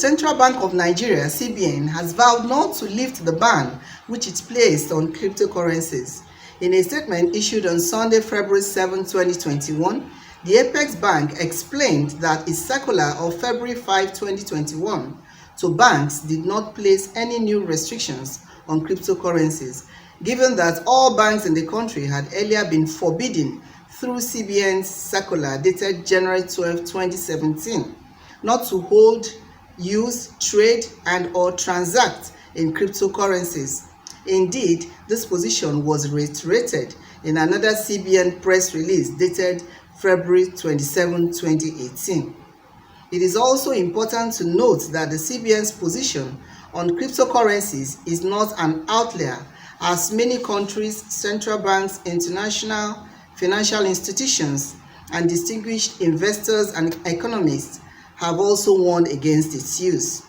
Central Bank of Nigeria, CBN, has vowed not to lift the ban which it placed on cryptocurrencies. In a statement issued on Sunday, February 7, 2021, the Apex Bank explained that its circular of February 5, 2021 to banks did not place any new restrictions on cryptocurrencies, given that all banks in the country had earlier been forbidden through CBN's circular dated January 12, 2017, not to hold, use, trade, and/or transact in cryptocurrencies. Indeed, this position was reiterated in another CBN press release dated February 27, 2018. It is also important to note that the CBN's position on cryptocurrencies is not an outlier, as many countries, central banks, international financial institutions, and distinguished investors and economists have also warned against its use.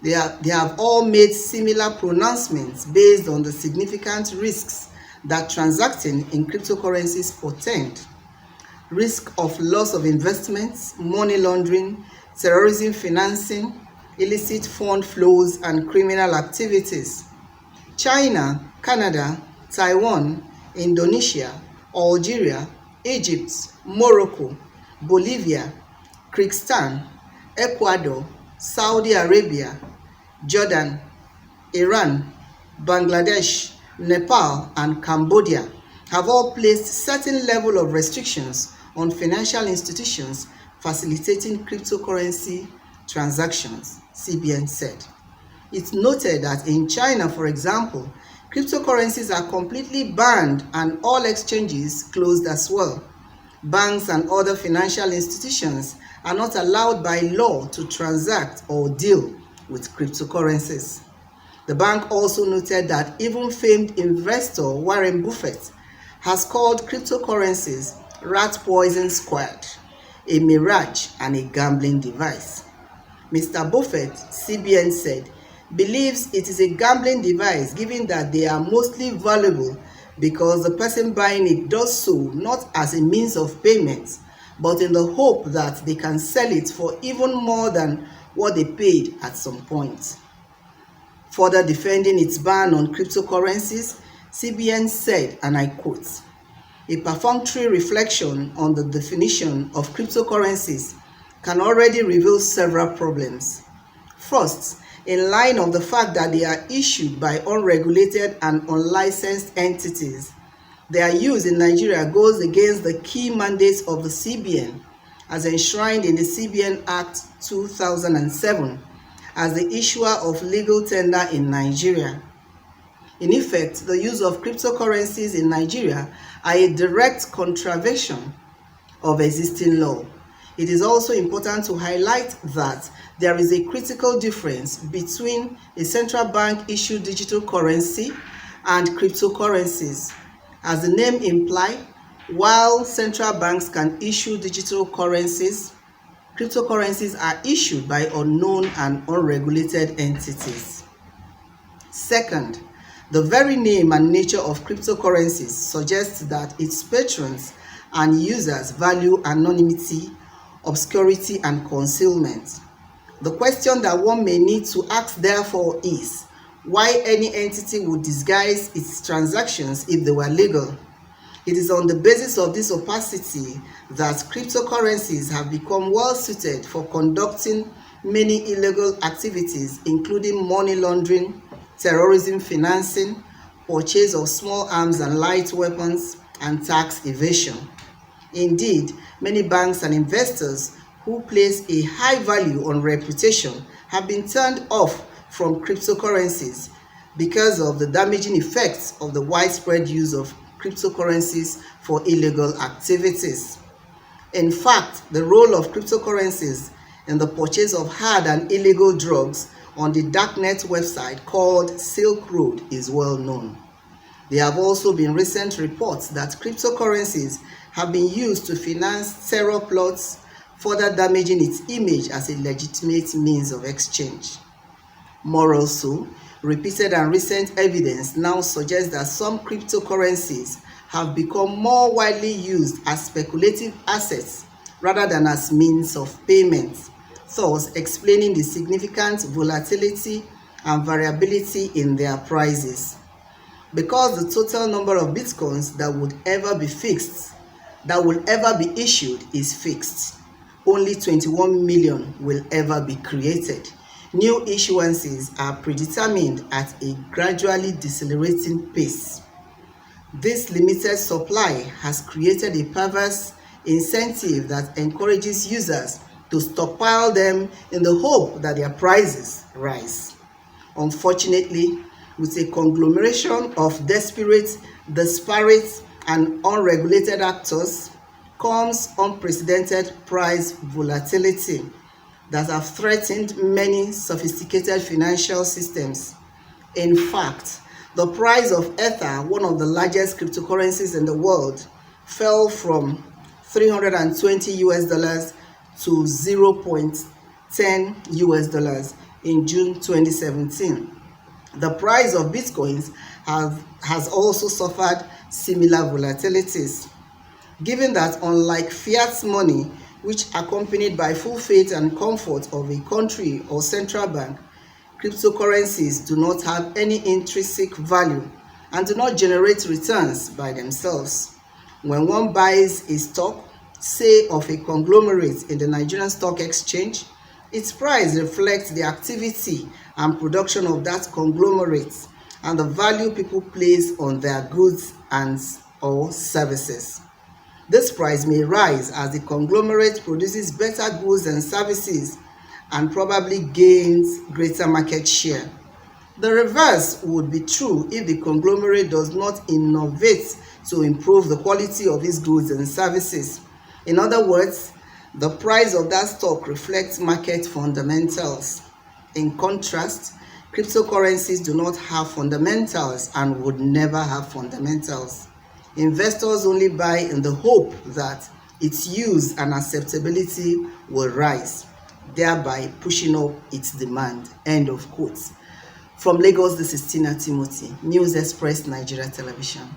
They have all made similar pronouncements based on the significant risks that transacting in cryptocurrencies portend. Risk of loss of investments, money laundering, terrorism financing, illicit fund flows, and criminal activities. China, Canada, Taiwan, Indonesia, Algeria, Egypt, Morocco, Bolivia, Kyrgyzstan, Ecuador, Saudi Arabia, Jordan, Iran, Bangladesh, Nepal, and Cambodia have all placed certain level of restrictions on financial institutions facilitating cryptocurrency transactions, CBN said. It noted that in China, for example, cryptocurrencies are completely banned and all exchanges closed as well. Banks and other financial institutions are not allowed by law to transact or deal with cryptocurrencies. The bank also noted that even famed investor Warren Buffett has called cryptocurrencies rat poison squared, a mirage and a gambling device. Mr. Buffett, CBN said, believes it is a gambling device given that they are mostly valuable because the person buying it does so not as a means of payment, but in the hope that they can sell it for even more than what they paid at some point. Further defending its ban on cryptocurrencies, CBN said, and I quote, "A perfunctory reflection on the definition of cryptocurrencies can already reveal several problems. First, in line of the fact that they are issued by unregulated and unlicensed entities, their use in Nigeria goes against the key mandates of the CBN as enshrined in the CBN Act 2007 as the issuer of legal tender in Nigeria. In effect, the use of cryptocurrencies in Nigeria are a direct contravention of existing law. It is also important to highlight that there is a critical difference between a central bank issued digital currency and cryptocurrencies. As the name implies, while central banks can issue digital currencies, cryptocurrencies are issued by unknown and unregulated entities. Second, the very name and nature of cryptocurrencies suggests that its patrons and users value anonymity, obscurity, and concealment. The question that one may need to ask therefore is, why any entity would disguise its transactions if they were legal? It is on the basis of this opacity that cryptocurrencies have become well suited for conducting many illegal activities, including money laundering, terrorism financing, purchase of small arms and light weapons, and tax evasion. Indeed, many banks and investors who place a high value on reputation have been turned off from cryptocurrencies because of the damaging effects of the widespread use of cryptocurrencies for illegal activities. In fact, the role of cryptocurrencies in the purchase of hard and illegal drugs on the darknet website called Silk Road is well known. There have also been recent reports that cryptocurrencies have been used to finance terror plots, further damaging its image as a legitimate means of exchange. More also, repeated and recent evidence now suggests that some cryptocurrencies have become more widely used as speculative assets rather than as means of payment. thus explaining the significant volatility and variability in their prices. Because the total number of bitcoins that will ever be issued is fixed, only 21 million will ever be created. New issuances are predetermined at a gradually decelerating pace. This limited supply has created a perverse incentive that encourages users to stockpile them in the hope that their prices rise. Unfortunately, with a conglomeration of disparate and unregulated actors comes unprecedented price volatility that have threatened many sophisticated financial systems. In fact, the price of Ether, one of the largest cryptocurrencies in the world, fell from $320 to $0.10 in June 2017. The price of Bitcoins has also suffered similar volatilities. Given that unlike fiat money, which accompanied by full faith and comfort of a country or central bank, cryptocurrencies do not have any intrinsic value and do not generate returns by themselves. When one buys a stock, say of a conglomerate in the Nigerian Stock Exchange, its price reflects the activity and production of that conglomerate and the value people place on their goods or services. This price may rise as the conglomerate produces better goods and services and probably gains greater market share. The reverse would be true if the conglomerate does not innovate to improve the quality of its goods and services. In other words, the price of that stock reflects market fundamentals. In contrast, cryptocurrencies do not have fundamentals and would never have fundamentals. Investors only buy in the hope that its use and acceptability will rise, thereby pushing up its demand. End of quote. From Lagos, this is Tina Timothy, News Express Nigeria Television.